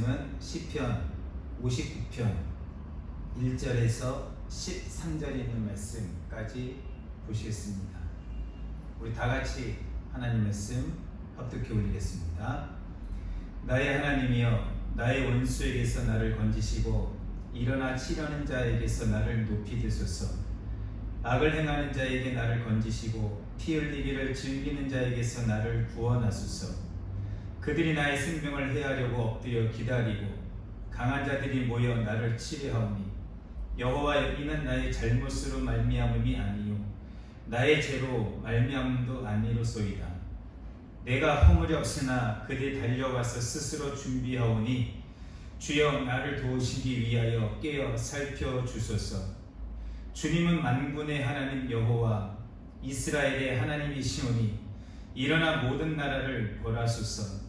말씀은 시편 59편 1절에서 13절에 있는 말씀까지 보시겠습니다. 우리 다 같이 하나님 말씀 합독해 올리겠습니다. 나의 하나님이여, 나의 원수에게서 나를 건지시고 일어나 치려는 자에게서 나를 높이 드소서. 악을 행하는 자에게 나를 건지시고 피 흘리기를 즐기는 자에게서 나를 구원하소서. 그들이 나의 생명을 해하려고 엎드려 기다리고 강한 자들이 모여 나를 치려하오니 여호와여, 이는 나의 잘못으로 말미암음이 아니요 나의 죄로 말미암음도 아니로소이다. 내가 허물이 없으나 그들이 달려와서 스스로 준비하오니 주여, 나를 도우시기 위하여 깨어 살펴주소서. 주님은 만군의 하나님 여호와 이스라엘의 하나님이시오니 일어나 모든 나라를 벌하소서.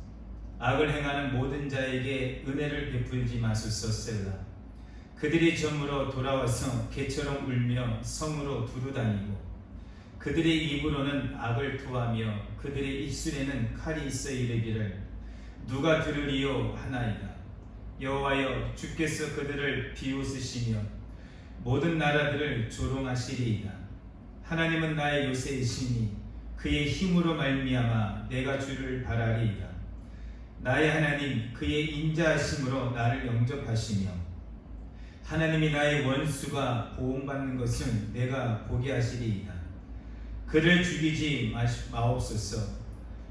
악을 행하는 모든 자에게 은혜를 베풀지 마소서. 셀라. 그들이 점으로 돌아와서 개처럼 울며 성으로 두루다니고 그들의 입으로는 악을 토하며 그들의 입술에는 칼이 있어 이르기를 누가 들으리요 하나이다. 여호와여, 주께서 그들을 비웃으시며 모든 나라들을 조롱하시리이다. 하나님은 나의 요새이시니 그의 힘으로 말미암아 내가 주를 바라리이다. 나의 하나님, 그의 인자하심으로 나를 영접하시며 하나님이 나의 원수가 보응받는 것은 내가 보게 하시리이다. 그를 죽이지 마옵소서.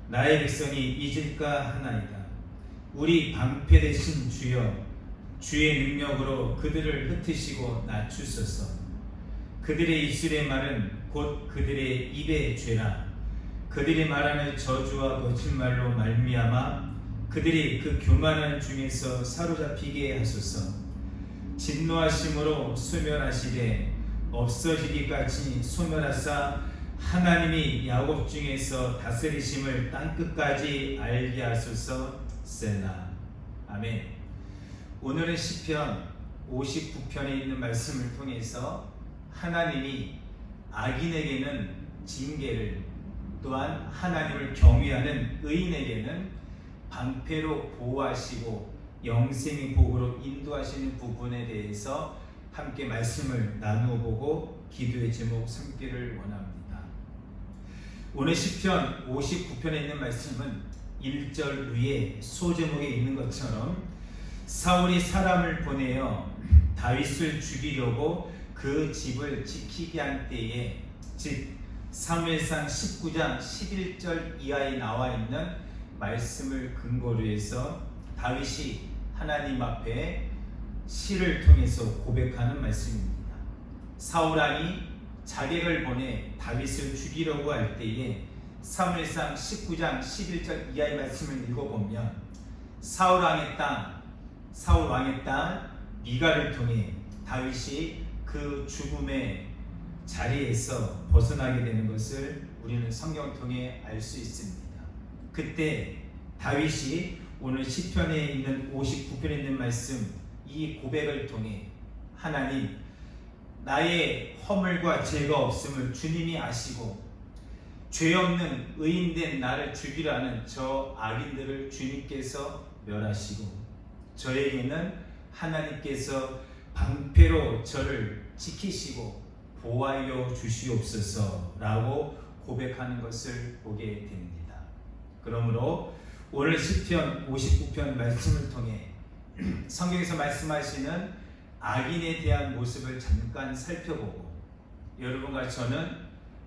나의 백성이 잊을까 하나이다. 우리 방패 되신 주여, 주의 능력으로 그들을 흩으시고 낮추소서. 그들의 입술의 말은 곧 그들의 입의 죄라. 그들이 말하는 저주와 거짓말로 말미암아 그들이 그 교만한 중에서 사로잡히게 하소서. 진노하심으로 소멸하시되 없어지기까지 소멸하사 하나님이 야곱 중에서 다스리심을 땅끝까지 알게 하소서. 셀라. 아멘. 오늘은 시편 59편에 있는 말씀을 통해서 하나님이 악인에게는 징계를, 또한 하나님을 경외하는 의인에게는 방패로 보호하시고 영생의 복으로 인도하시는 부분에 대해서 함께 말씀을 나누어 보고 기도의 제목 삼기를 원합니다. 오늘 시편 59편에 있는 말씀은 1절 위에 소제목에 있는 것처럼 사울이 사람을 보내어 다윗을 죽이려고 그 집을 지키게 한 때에, 즉 사무엘상 19장 11절 이하에 나와 있는 말씀을 근거로 해서 다윗이 하나님 앞에 시를 통해서 고백하는 말씀입니다. 사울왕이 자객을 보내 다윗을 죽이려고 할 때에 사무엘상 19장 11절 이하의 말씀을 읽어보면 사울 왕의 딸 미가를 통해 다윗이 그 죽음의 자리에서 벗어나게 되는 것을 우리는 성경을 통해 알 수 있습니다. 그때 다윗이 오늘 시편에 있는 59편에 있는 말씀, 이 고백을 통해 하나님, 나의 허물과 죄가 없음을 주님이 아시고 죄 없는 의인된 나를 죽이려 하는 저 악인들을 주님께서 멸하시고 저에게는 하나님께서 방패로 저를 지키시고 보호하여 주시옵소서라고 고백하는 것을 보게 됩니다. 그러므로 오늘 시편 59편 말씀을 통해 성경에서 말씀하시는 악인에 대한 모습을 잠깐 살펴보고 여러분과 저는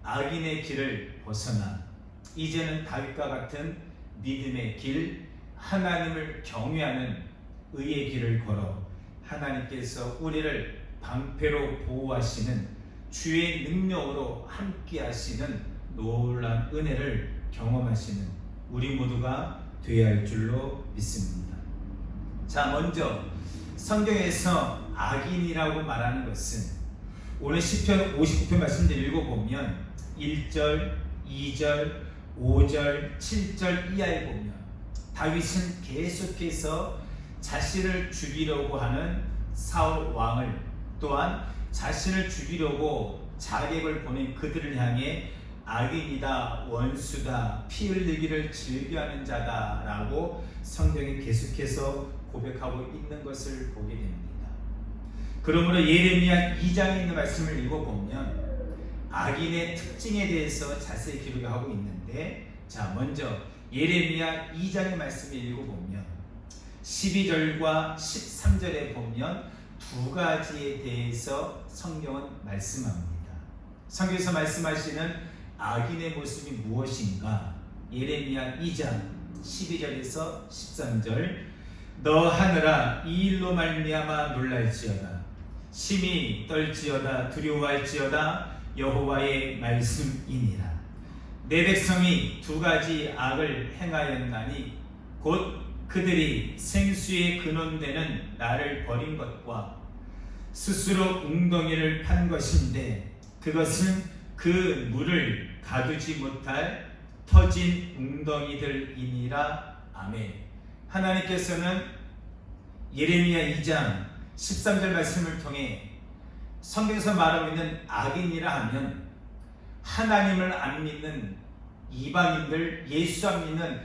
악인의 길을 벗어나 이제는 다윗과 같은 믿음의 길, 하나님을 경외하는 의의 길을 걸어 하나님께서 우리를 방패로 보호하시는 주의 능력으로 함께 하시는 놀라운 은혜를 경험하시는 우리 모두가 되어야 할 줄로 믿습니다. 자, 먼저 성경에서 악인이라고 말하는 것은 오늘 시편 59편 말씀을 읽어보면 1절, 2절, 5절, 7절 이하에 보면 다윗은 계속해서 자신을 죽이려고 하는 사울 왕을, 또한 자신을 죽이려고 자객을 보낸 그들을 향해 악인이다, 원수다, 피 흘리기를 즐겨하는 자다 라고 성경이 계속해서 고백하고 있는 것을 보게 됩니다. 그러므로 예레미야 2장에 있는 말씀을 읽어보면 악인의 특징에 대해서 자세히 기록하고 있는데, 자, 먼저 예레미야 2장의 말씀을 읽어보면 12절과 13절에 보면 두 가지에 대해서 성경은 말씀합니다. 성경에서 말씀하시는 악인의 모습이 무엇인가? 예레미야 2장 12절에서 13절, 너 하늘아 이 일로 말미암아 놀랄지어다. 심히 떨지어다. 두려워할지어다. 여호와의 말씀이니라. 내 백성이 두 가지 악을 행하였나니 곧 그들이 생수의 근원되는 나를 버린 것과 스스로 웅덩이를 판 것인데 그것은 그 물을 가두지 못할 터진 웅덩이들이니라. 아멘. 하나님께서는 예레미야 2장 13절 말씀을 통해 성경에서 말하고 있는 악인이라 하면 하나님을 안 믿는 이방인들, 예수 안 믿는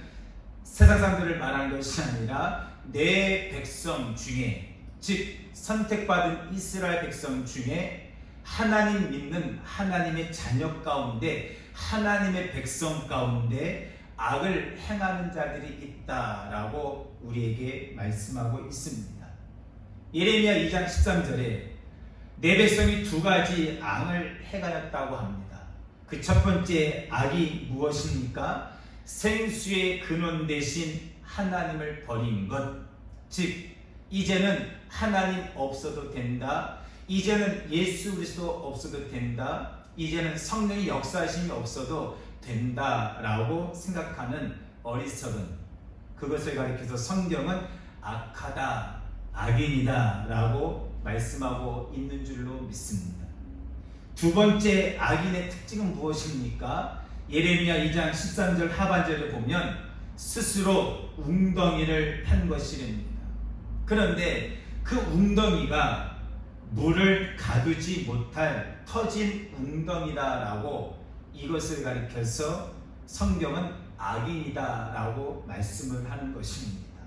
세상 사람들을 말하는 것이 아니라 내 백성 중에, 즉 선택받은 이스라엘 백성 중에 하나님 믿는 하나님의 자녀 가운데, 하나님의 백성 가운데 악을 행하는 자들이 있다라고 우리에게 말씀하고 있습니다. 예레미야 2장 13절에 내 백성이 두 가지 악을 행하였다고 합니다. 그 첫 번째 악이 무엇입니까? 생수의 근원 대신 하나님을 버린 것. 즉 이제는 하나님 없어도 된다. 이제는 예수 그리스도 없어도 된다. 이제는 성령의 역사하심이 없어도 된다라고 생각하는 어리석은, 그것을 가리켜서 성경은 악하다, 악인이다 라고 말씀하고 있는 줄로 믿습니다. 두 번째 악인의 특징은 무엇입니까? 예레미야 2장 13절 하반절에 보면 스스로 웅덩이를 판 것이랍니다. 그런데 그 웅덩이가 물을 가두지 못할 터진 웅덩이다라고 이것을 가리켜서 성경은 악인이다라고 말씀을 하는 것입니다.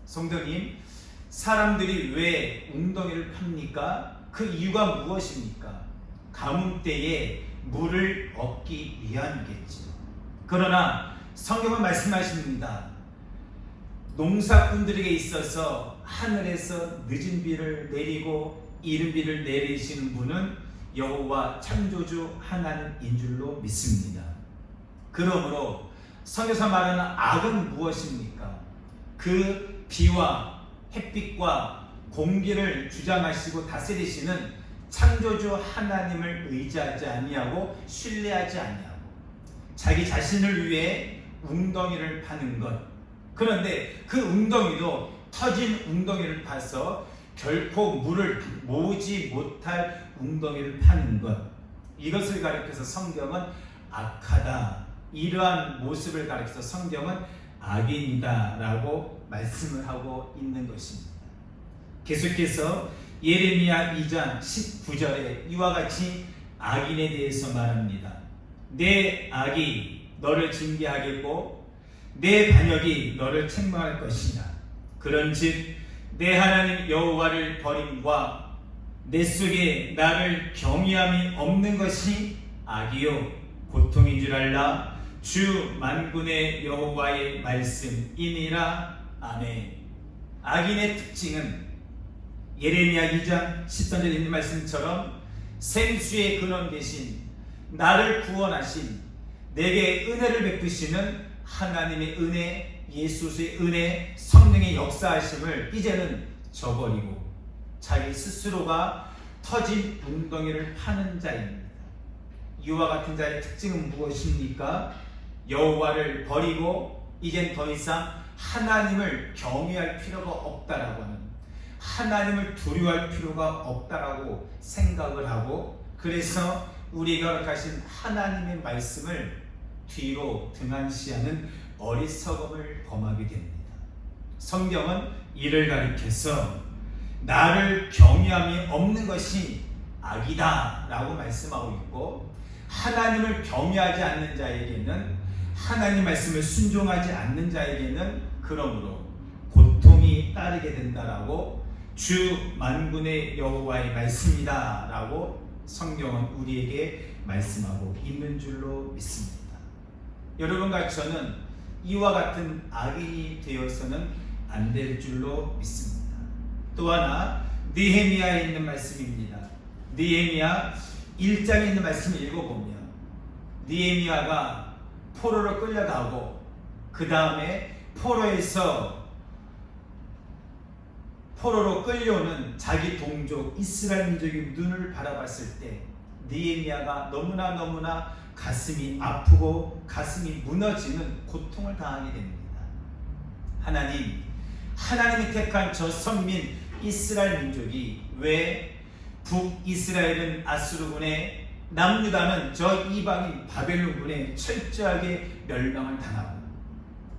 성도님, 사람들이 왜 웅덩이를 팝니까? 그 이유가 무엇입니까? 가뭄 때에 물을 얻기 위함이겠죠. 그러나 성경은 말씀하십니다. 농사꾼들에게 있어서 하늘에서 늦은 비를 내리고 이른 비를 내리시는 분은 여호와 창조주 하나님인 줄로 믿습니다. 그러므로 성경에서 말하는 악은 무엇입니까? 그 비와 햇빛과 공기를 주장하시고 다스리시는 창조주 하나님을 의지하지 아니하고 신뢰하지 아니하고 자기 자신을 위해 웅덩이를 파는 것. 그런데 그 웅덩이도 터진 웅덩이를 파서 결코 물을 모으지 못할 웅덩이를 파는 것. 이것을 가리켜서 성경은 악하다, 이러한 모습을 가리켜서 성경은 악인이다 라고 말씀을 하고 있는 것입니다. 계속해서 예레미야 2장 19절에 이와 같이 악인에 대해서 말합니다. 내 악이 너를 징계하겠고 내 반역이 너를 책망할 것이다. 그런즉 내 하나님 여호와를 버림과 내 속에 나를 경외함이 없는 것이 악이요 고통인 줄 알라. 주 만군의 여호와의 말씀이니라. 아멘. 악인의 특징은 예레미야 2장 13절에 있는 말씀처럼 생수의 근원 대신 나를 구원하신, 내게 은혜를 베푸시는 하나님의 은혜, 예수의 은혜, 성령의 역사하심을 이제는 저버리고 자기 스스로가 터진 웅덩이를 파는 자입니다. 이와 같은 자의 특징은 무엇입니까? 여호와를 버리고 이젠 더 이상 하나님을 경외할 필요가 없다라고 하는, 하나님을 두려워할 필요가 없다라고 생각을 하고, 그래서 우리가 허락하신 하나님의 말씀을 뒤로 등한시하는 어리석음을 범하게 됩니다. 성경은 이를 가리켜서 나를 경외함이 없는 것이 악이다 라고 말씀하고 있고, 하나님을 경외하지 않는 자에게는, 하나님 말씀을 순종하지 않는 자에게는 그러므로 고통이 영원히 따르게 된다라고 주 만군의 여호와의 말씀이다라고 성경은 우리에게 말씀하고 있는 줄로 믿습니다. 여러분과 저는 이와 같은 악인이 되어서는 안 될 줄로 믿습니다. 또 하나 느헤미야에 있는 말씀입니다. 느헤미야 1장에 있는 말씀을 읽어보면 느헤미야가 포로로 끌려가고 그 다음에 포로로 끌려오는 자기 동족 이스라엘 민족의 눈을 바라봤을 때 느헤미야가 너무나 가슴이 아프고 가슴이 무너지는 고통을 당하게 됩니다. 하나님이 택한 저 선민 이스라엘 민족이 왜 북이스라엘은 아수르군에 남유다는 저 이방인 바벨론군에 철저하게 멸망을 당하고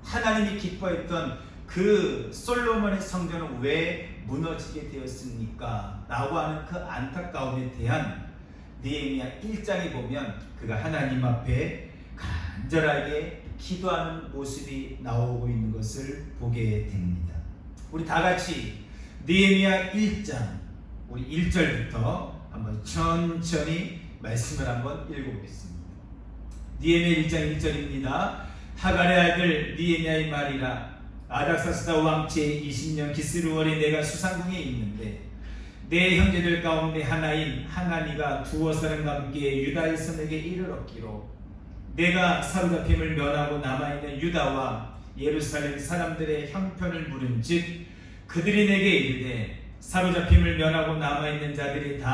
하나님이 기뻐했던 그 솔로몬의 성전은 왜 무너지게 되었습니까? 라고 하는 그 안타까움에 대한 느헤미야 1장에 보면 그가 하나님 앞에 간절하게 기도하는 모습이 나오고 있는 것을 보게 됩니다. 우리 다 같이 느헤미야 1장 우리 1절부터 한번 천천히 말씀을 한번 읽어보겠습니다. 느헤미야 1장 1절입니다. 하갈의 아들 느헤미야의 말이라. 아닥사스다 왕제 20년 기스루월에 내가 수상궁에 있는데 내 형제들 가운데 하나인 하나니가 두어 사람과 함께 유다에서 내게 이를 얻기로 내가 사로잡힘을 면하고 남아있는 유다와 예루살렘 사람들의 형편을 물은즉 그들이 내게 이르되 사로잡힘을 면하고 남아있는 자들이 다